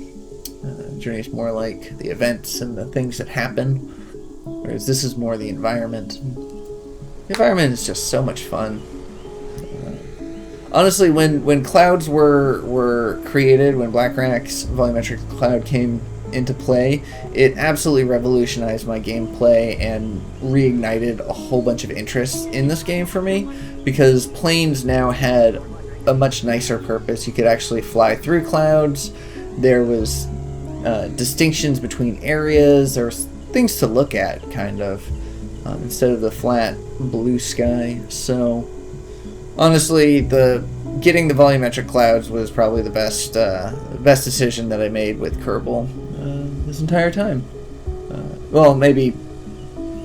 The journey is more like the events and the things that happen, whereas this is more the environment. The environment is just so much fun. Honestly, when clouds were created, when BlackRack's volumetric cloud came into play, it absolutely revolutionized my gameplay and reignited a whole bunch of interest in this game for me, because planes now had a much nicer purpose. You could actually fly through clouds. There was distinctions between areas. There was things to look at, kind of, instead of the flat blue sky. So honestly, getting the volumetric clouds was probably the best decision that I made with Kerbal this entire time. Well, maybe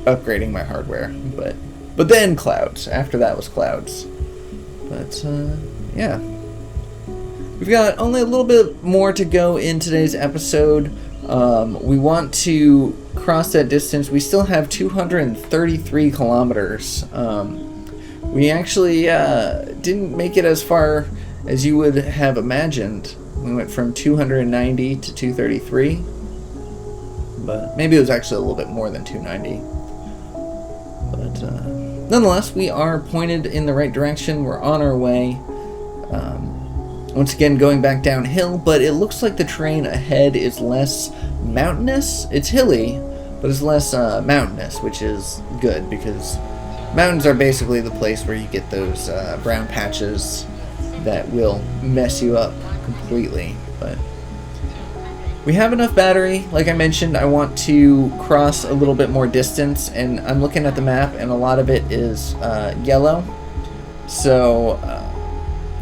upgrading my hardware, but then clouds. After that was clouds. But yeah, we've got only a little bit more to go in today's episode. We want to cross that distance. We still have 233 kilometers. We actually didn't make it as far as you would have imagined. We went from 290 to 233, but maybe it was actually a little bit more than 290. But nonetheless, we are pointed in the right direction. We're on our way. Once again, going back downhill, but it looks like the terrain ahead is less mountainous. It's hilly, but it's less mountainous, which is good, because mountains are basically the place where you get those brown patches that will mess you up completely. But we have enough battery. Like I mentioned, I want to cross a little bit more distance, and I'm looking at the map, and a lot of it is yellow. So,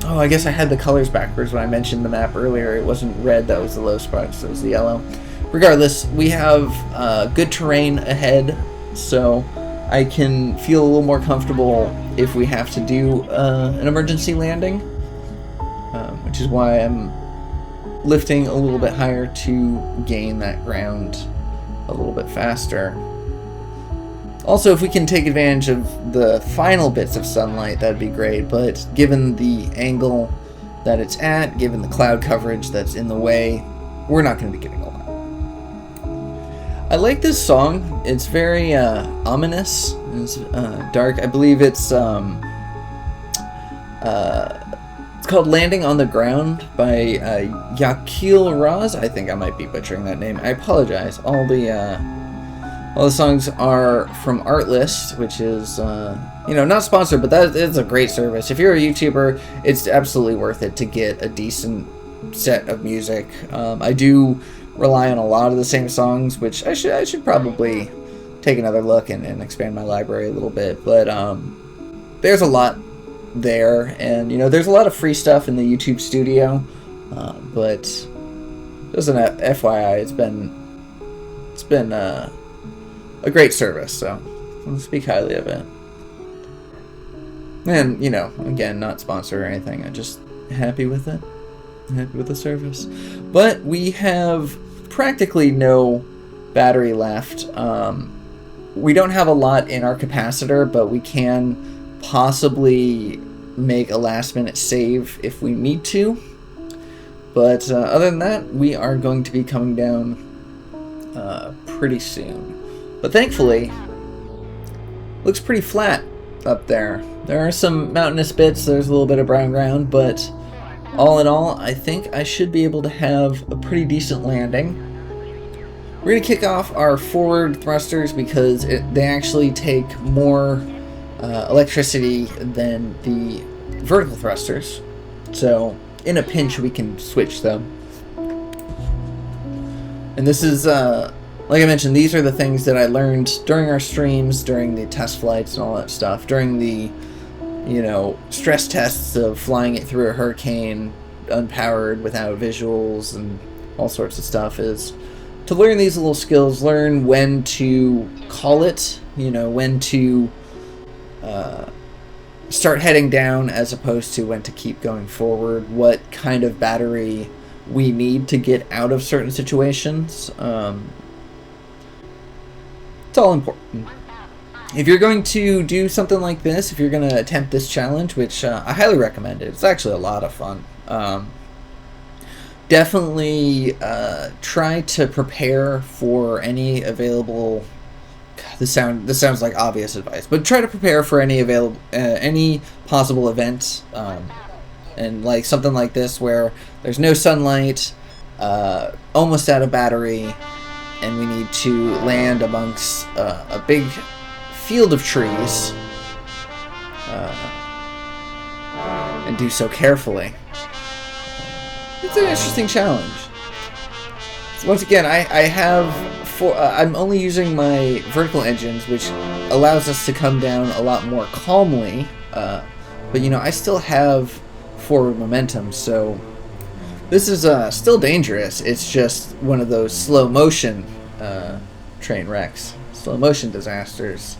oh, I guess I had the colors backwards when I mentioned the map earlier. It wasn't red that was the low spot, so it was the yellow. Regardless, we have good terrain ahead, so I can feel a little more comfortable if we have to do an emergency landing, which is why I'm lifting a little bit higher to gain that ground a little bit faster. Also, if we can take advantage of the final bits of sunlight, that'd be great, but given the angle that it's at, given the cloud coverage that's in the way, we're not going to be getting a lot. I like this song. It's very ominous. It's dark. I believe it's called Landing on the Ground by Yakil Raz. I think I might be butchering that name. I apologize. All the songs are from Artlist, which is, not sponsored, but that is a great service. If you're a YouTuber, it's absolutely worth it to get a decent set of music. I do rely on a lot of the same songs, which I should probably take another look and expand my library a little bit. But there's a lot there, and there's a lot of free stuff in the YouTube studio. But just an FYI, it's been a great service, so I'll speak highly of it. And, again, not sponsored or anything. I'm just happy with it. Happy with the service. But we have practically no battery left. We don't have a lot in our capacitor, but we can possibly make a last-minute save if we need to. But other than that, we are going to be coming down pretty soon. But thankfully, looks pretty flat up there. There are some mountainous bits, there's a little bit of brown ground, but all in all, I think I should be able to have a pretty decent landing. We're going to kick off our forward thrusters because they actually take more electricity than the vertical thrusters. So, in a pinch, we can switch them. And this is, like I mentioned, these are the things that I learned during our streams, during the test flights and all that stuff, during the, stress tests of flying it through a hurricane, unpowered, without visuals, and all sorts of stuff, is to learn these little skills, learn when to call it, when to start heading down as opposed to when to keep going forward, what kind of battery we need to get out of certain situations. It's all important. If you're going to do something like this, if you're going to attempt this challenge, which I highly recommend it, it's actually a lot of fun. Definitely try to prepare for any available. This sounds like obvious advice, but try to prepare for any possible event, and like something like this where there's no sunlight, almost out of battery, and we need to land amongst a big field of trees, and do so carefully. It's an interesting challenge. So once again, I'm only using my vertical engines, which allows us to come down a lot more calmly, but I still have forward momentum, so this is still dangerous. It's just one of those slow motion train wrecks, slow motion disasters.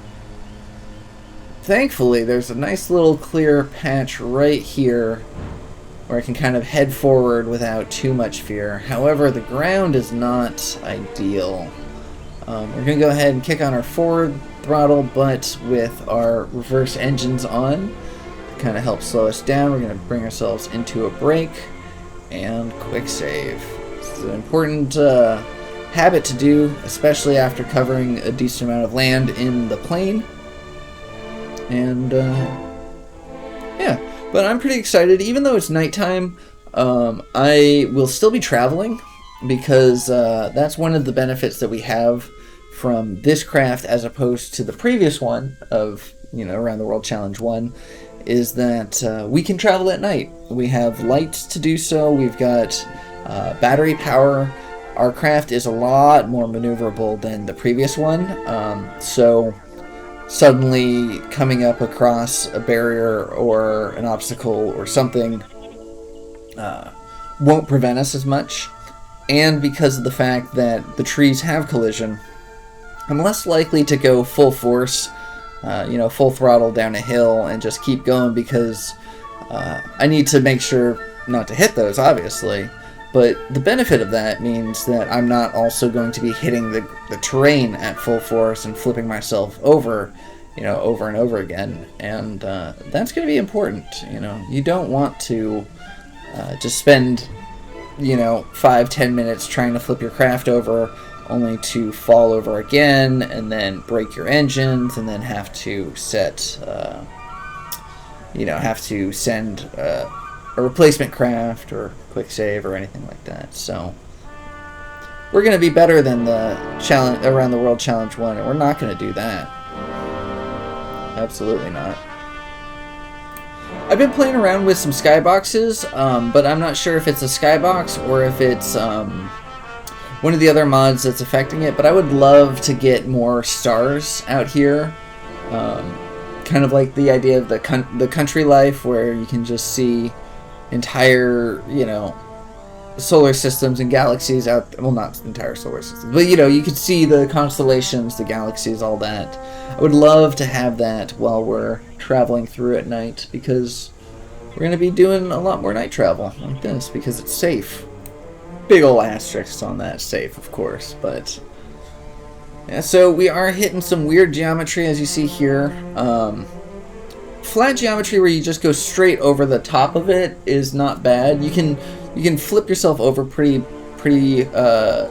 Thankfully, there's a nice little clear patch right here where I can kind of head forward without too much fear. However, the ground is not ideal. We're going to go ahead and kick on our forward throttle, but with our reverse engines on, to kind of help slow us down. We're going to bring ourselves into a brake and quick save. It's an important habit to do, especially after covering a decent amount of land in the plane. And yeah, but I'm pretty excited. Even though it's nighttime, I will still be traveling, because that's one of the benefits that we have from this craft as opposed to the previous one of, Around the World Challenge 1, is that we can travel at night. We have lights to do so. We've got battery power. Our craft is a lot more maneuverable than the previous one, so suddenly coming up across a barrier or an obstacle or something won't prevent us as much. And because of the fact that the trees have collision, I'm less likely to go full force, full throttle down a hill and just keep going, because I need to make sure not to hit those, obviously. But the benefit of that means that I'm not also going to be hitting the terrain at full force and flipping myself over, over and over again. And that's going to be important. You don't want to just spend, 5-10 minutes trying to flip your craft over, only to fall over again, and then break your engines, and then have to send a replacement craft or quick save or anything like that. So we're going to be better than the Around the World Challenge 1, and we're not going to do that. Absolutely not. I've been playing around with some skyboxes, but I'm not sure if it's a skybox or if it's one of the other mods that's affecting it. But I would love to get more stars out here. Kind of like the idea of the country life, where you can just see entire, solar systems and galaxies out. Well, not entire solar systems, but you can see the constellations, the galaxies, all that. I would love to have that while we're traveling through at night, because we're going to be doing a lot more night travel like this, because it's safe. Big ol' asterisks on that, safe, of course, but yeah. So we are hitting some weird geometry, as you see here. Flat geometry where you just go straight over the top of it is not bad. You can flip yourself over pretty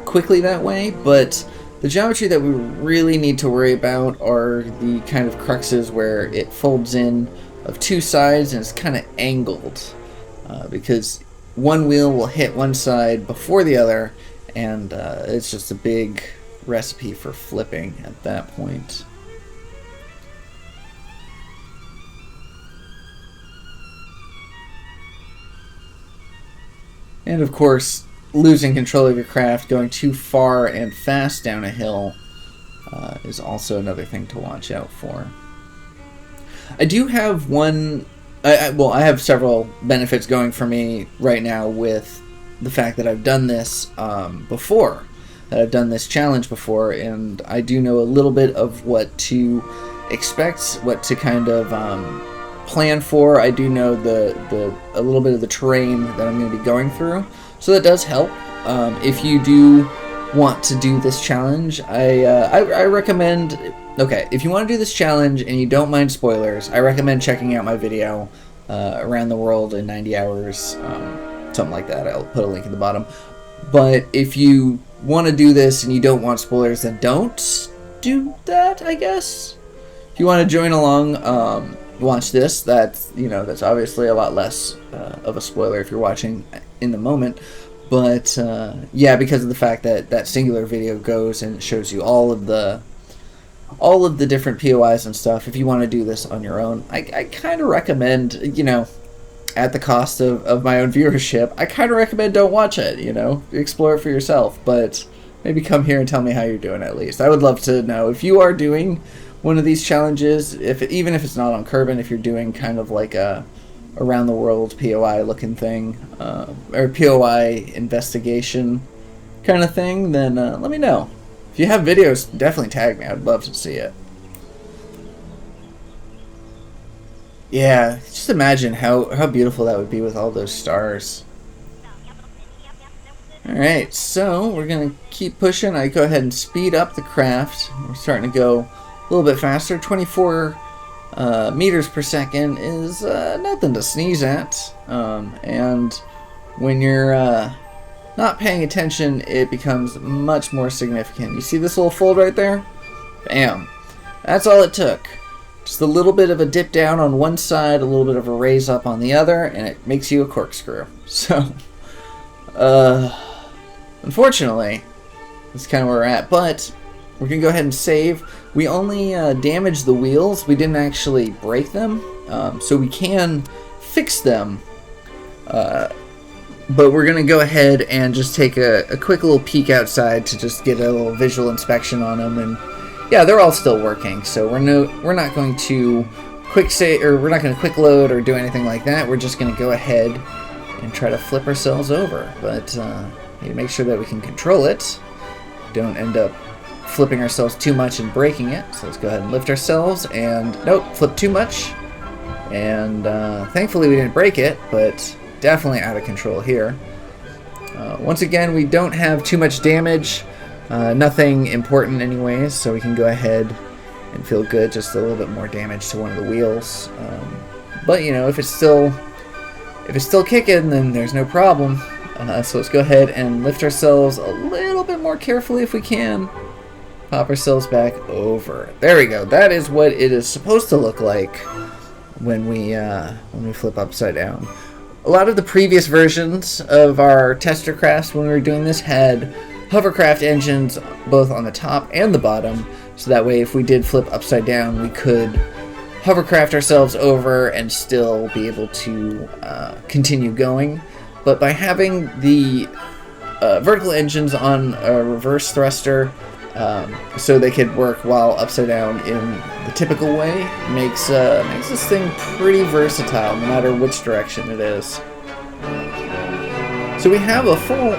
quickly that way, but the geometry that we really need to worry about are the kind of cruxes where it folds in of two sides and it's kind of angled, because one wheel will hit one side before the other, and it's just a big recipe for flipping at that point. And of course, losing control of your craft, going too far and fast down a hill, is also another thing to watch out for. I do have I have several benefits going for me right now with the fact that I've done this before, that I've done this challenge before, and I do know a little bit of what to expect, what to kind of plan for. I do know a little bit of the terrain that I'm going to be going through, so that does help. If you do want to do this challenge, I recommend. Okay, if you want to do this challenge and you don't mind spoilers, I recommend checking out my video, Around the World in 90 Hours, something like that. I'll put a link in the bottom. But if you want to do this and you don't want spoilers, then don't do that, I guess. If you want to join along, watch this. That's obviously a lot less of a spoiler if you're watching in the moment. But yeah, because of the fact that that singular video goes and it shows you all of the different POIs and stuff. If you want to do this on your own, I kind of recommend, at the cost of my own viewership, I kind of recommend don't watch it, explore it for yourself, but maybe come here and tell me how you're doing at least. I would love to know if you are doing one of these challenges, even if it's not on Kerbin, if you're doing kind of like a around the world POI looking thing, or POI investigation kind of thing, then let me know. If you have videos, definitely tag me. I'd love to see it. Yeah, just imagine how beautiful that would be with all those stars. Alright, so we're going to keep pushing. I go ahead and speed up the craft. We're starting to go a little bit faster. 24 meters per second is nothing to sneeze at. And when you're not paying attention, it becomes much more significant. You see this little fold right there? Bam. That's all it took. Just a little bit of a dip down on one side, a little bit of a raise up on the other, and it makes you a corkscrew. So, unfortunately, that's kind of where we're at. But we're going to go ahead and save. We only damaged the wheels. We didn't actually break them. So we can fix them. But we're going to go ahead and just take a quick little peek outside to just get a little visual inspection on them. And yeah, they're all still working. So we're not going to quick save, or we're not going to quick load or do anything like that. We're just going to go ahead and try to flip ourselves over. But need to make sure that we can control it. Don't end up flipping ourselves too much and breaking it. So let's go ahead and lift ourselves, and nope, flip too much. And thankfully we didn't break it, but definitely out of control here. Once again, we don't have too much damage, nothing important anyways, so we can go ahead and feel good. Just a little bit more damage to one of the wheels, but you know, if it's still kicking, then there's no problem. So let's go ahead and lift ourselves a little bit more carefully if we can. Pop ourselves back over. There we go. That is what it is supposed to look like when we flip upside down. A lot of the previous versions of our tester crafts, when we were doing this, had hovercraft engines both on the top and the bottom, so that way if we did flip upside down, we could hovercraft ourselves over and still be able to continue going. But by having the vertical engines on a reverse thruster, so they could work while upside down in the typical way, makes this thing pretty versatile no matter which direction it is. So we have a full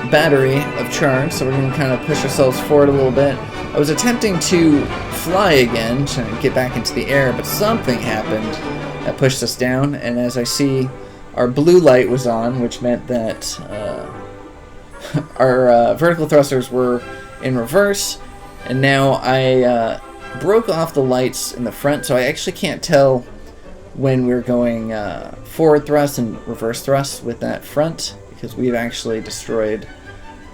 battery of charge, so we're going to kind of push ourselves forward a little bit. I was attempting to fly again, trying to get back into the air, but something happened that pushed us down, and as I see, our blue light was on, which meant that our vertical thrusters were in reverse, and now I broke off the lights in the front, so I actually can't tell when we're going forward thrust and reverse thrust with that front, because we've actually destroyed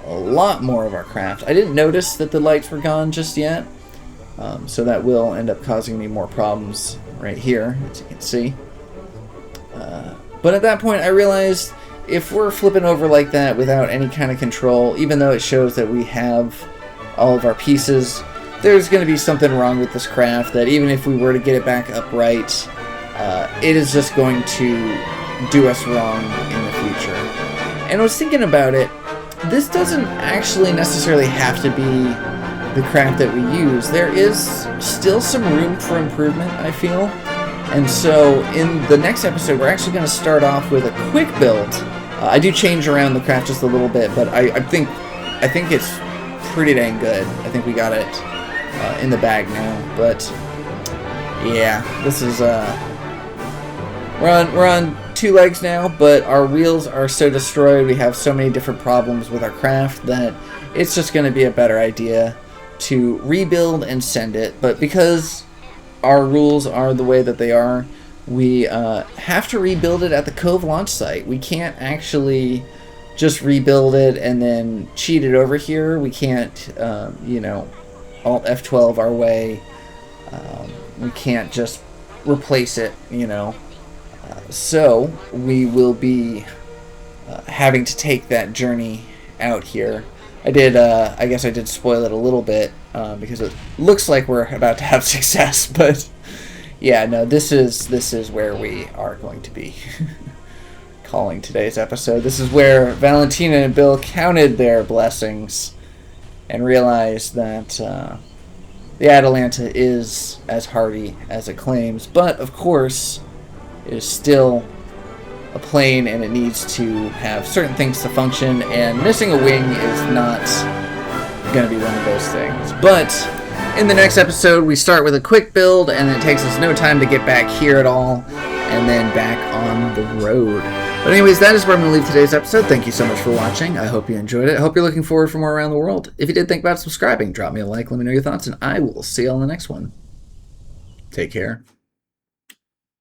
a lot more of our craft. I didn't notice that the lights were gone just yet, so that will end up causing me more problems right here, as you can see. But at that point I realized if we're flipping over like that without any kind of control, even though it shows that we have all of our pieces, there's going to be something wrong with this craft, that even if we were to get it back upright, it is just going to do us wrong in the future. And I was thinking about it, this doesn't actually necessarily have to be the craft that we use. There is still some room for improvement, I feel. And so in the next episode, we're actually going to start off with a quick build. I do change around the craft just a little bit, but I think it's pretty dang good. I think we got it in the bag now. But yeah, this is we're on two legs now, but our wheels are so destroyed. We have so many different problems with our craft that it's just going to be a better idea to rebuild and send it. But because our rules are the way that they are, we have to rebuild it at the Cove Launch site. We can't actually just rebuild it and then cheat it over here. We can't, Alt F12 our way. We can't just replace it, So we will be having to take that journey out here. I guess I did spoil it a little bit because it looks like we're about to have success, but yeah, no, this is where we are going to be calling today's episode. This is where Valentina and Bill counted their blessings and realized that the Atalanta is as hardy as it claims, but of course it is still a plane and it needs to have certain things to function, and missing a wing is not going to be one of those things. But In the next episode, we start with a quick build, and it takes us no time to get back here at all, and then back on the road. But anyways, that is where I'm going to leave today's episode. Thank you so much for watching. I hope you enjoyed it. I hope you're looking forward for more around the world. If you did think about subscribing, drop me a like, let me know your thoughts, and I will see you on the next one. Take care.